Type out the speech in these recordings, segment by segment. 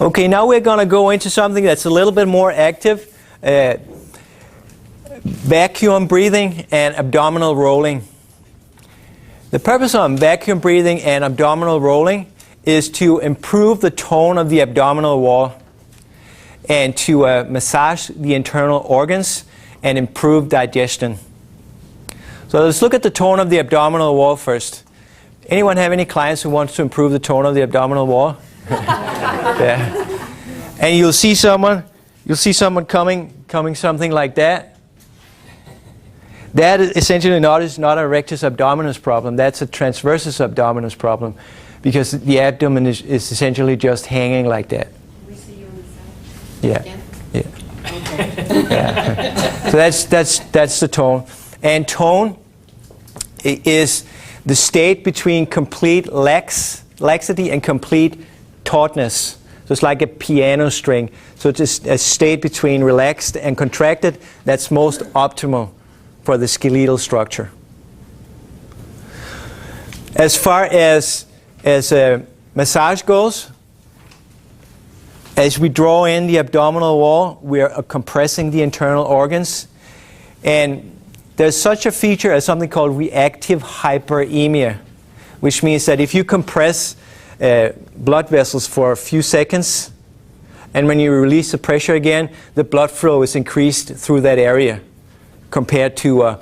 Okay, now we're going to go into something that's a little bit more active. Vacuum breathing and abdominal rolling. The purpose of vacuum breathing and abdominal rolling is to improve the tone of the abdominal wall and to massage the internal organs and improve digestion. So let's look at the tone of the abdominal wall first. Anyone have any clients who wants to improve the tone of the abdominal wall? Yeah. And you'll see someone coming something like that. That is essentially is not a rectus abdominis problem. That's a transversus abdominis problem, because the abdomen is essentially just hanging like that. We see you on the side. Yeah. Again? Yeah. Okay. Yeah. So that's the tone. And tone is the state between complete laxity and complete tautness. So it's like a piano string. So it's a state between relaxed and contracted that's most optimal for the skeletal structure. As far as massage goes, as we draw in the abdominal wall, we are compressing the internal organs. And there's such a feature as something called reactive hyperemia, which means that if you compress blood vessels for a few seconds, and when you release the pressure again, the blood flow is increased through that area compared to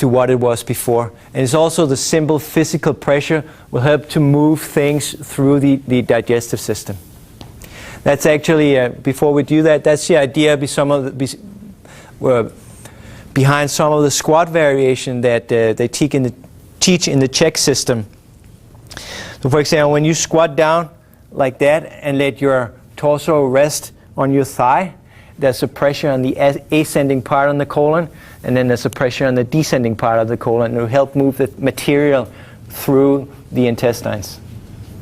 what it was before. And it's also the simple physical pressure will help to move things through the digestive system. That's actually, before we do that, that's the idea behind some of the squat variation that they teach in the Czech system. So for example, when you squat down like that and let your torso rest on your thigh, there's a pressure on the ascending part on the colon, and then there's a pressure on the descending part of the colon. It will help move the material through the intestines.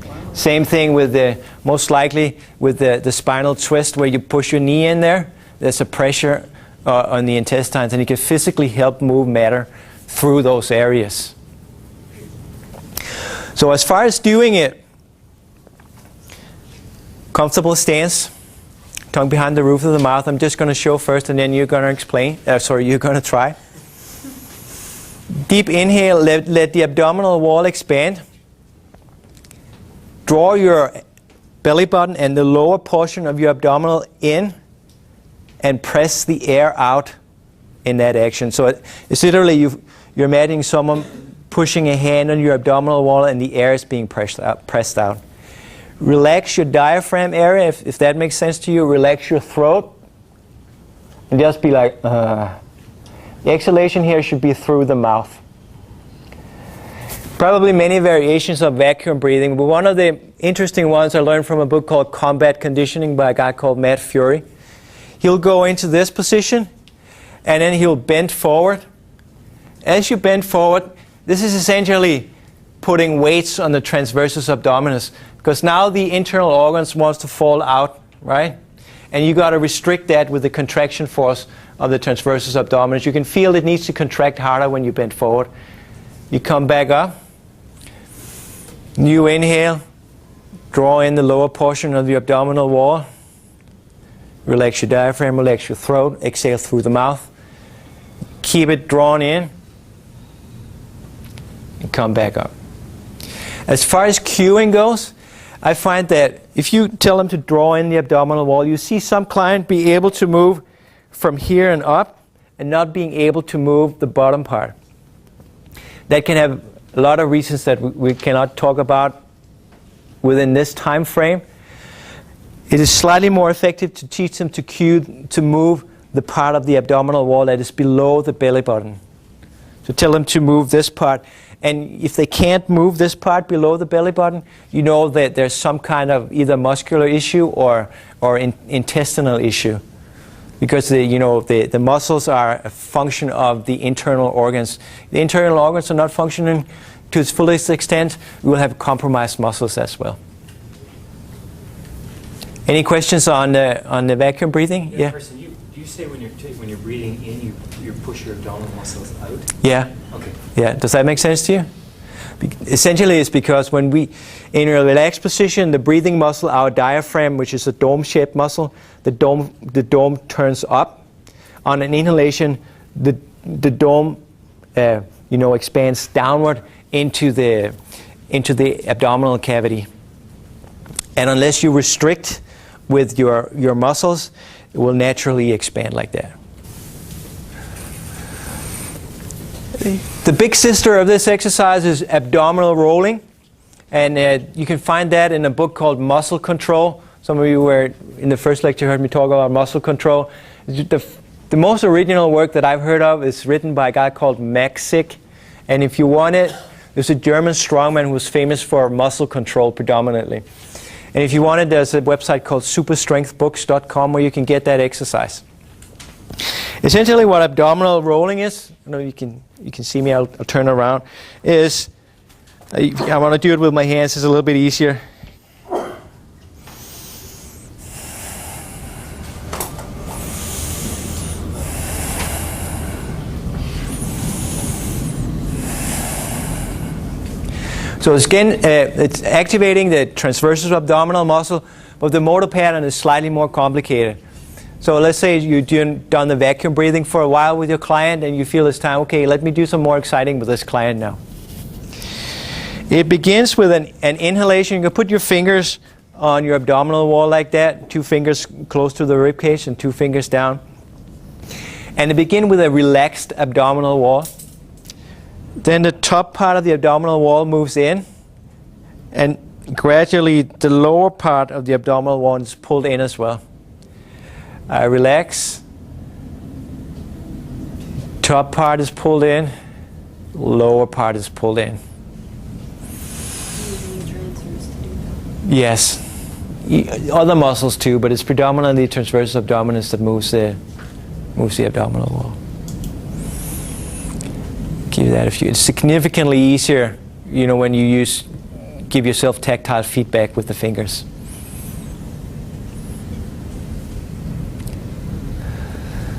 Wow. Same thing with most likely with the spinal twist, where you push your knee in there. There's a pressure on the intestines, and you can physically help move matter through those areas. So as far as doing it, comfortable stance, tongue behind the roof of the mouth. I'm just going to show first, and then you're going to explain. You're going to try. Deep inhale, let the abdominal wall expand. Draw your belly button and the lower portion of your abdominal in, and press the air out in that action. So it's literally you're imagining someone pushing a hand on your abdominal wall, and the air is being pressed out. Relax your diaphragm area, if that makes sense to you. Relax your throat. And just be like, The exhalation here should be through the mouth. Probably many variations of vacuum breathing, but one of the interesting ones I learned from a book called Combat Conditioning by a guy called Matt Fury. He'll go into this position, and then he'll bend forward. As you bend forward, this is essentially putting weights on the transversus abdominis, because now the internal organs wants to fall out, right? And you got to restrict that with the contraction force of the transversus abdominis. You can feel it needs to contract harder when you bend forward. You come back up. New inhale. Draw in the lower portion of the abdominal wall. Relax your diaphragm, relax your throat. Exhale through the mouth. Keep it drawn in. And come back up. As far as cueing goes, I find that if you tell them to draw in the abdominal wall, you see some client be able to move from here and up and not being able to move the bottom part. That can have a lot of reasons that we cannot talk about within this time frame. It is slightly more effective to teach them to cue to move the part of the abdominal wall that is below the belly button. So tell them to move this part. And if they can't move this part below the belly button, you know that there's some kind of either muscular issue or intestinal issue. Because the muscles are a function of the internal organs. The internal organs are not functioning to its fullest extent. We will have compromised muscles as well. Any questions on the vacuum breathing? Yeah. Person, do you say when you're breathing in, you push your abdominal muscles out? Yeah. Okay. Yeah. Does that make sense to you? Essentially, it's because when we, in a relaxed position, the breathing muscle, our diaphragm, which is a dome-shaped muscle, the dome turns up. On an inhalation, the dome, expands downward into the abdominal cavity. And unless you restrict with your muscles, it will naturally expand like that. The big sister of this exercise is abdominal rolling, and you can find that in a book called Muscle Control. Some of you were in the first lecture heard me talk about muscle control. The most original work that I've heard of is written by a guy called Maxik, and if you want it, there's a German strongman who was famous for muscle control predominantly. And if you want it, there's a website called superstrengthbooks.com where you can get that exercise. Essentially what abdominal rolling is, you can see me, I'll turn around, is, I want to do it with my hands, it's a little bit easier. So again, it's activating the transversus abdominal muscle, but the motor pattern is slightly more complicated. So let's say you've done the vacuum breathing for a while with your client and you feel it's time, okay, let me do some more exciting with this client now. It begins with an inhalation. You can put your fingers on your abdominal wall like that, 2 fingers close to the rib cage and 2 fingers down. And to begin with a relaxed abdominal wall. Then the top part of the abdominal wall moves in, and gradually the lower part of the abdominal wall is pulled in as well. Relax. Top part is pulled in, lower part is pulled in. Yes. Other muscles too, but it's predominantly transversus abdominis that moves the abdominal wall. Give that a few. It's significantly easier, when you give yourself tactile feedback with the fingers.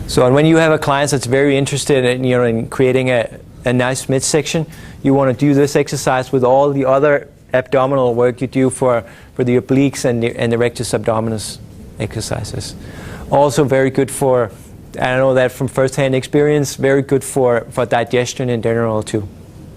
So, and when you have a client that's very interested in creating a nice midsection, you want to do this exercise with all the other abdominal work you do for the obliques and the rectus abdominis exercises. Also very good for, I know that from first-hand experience, very good for digestion in general too.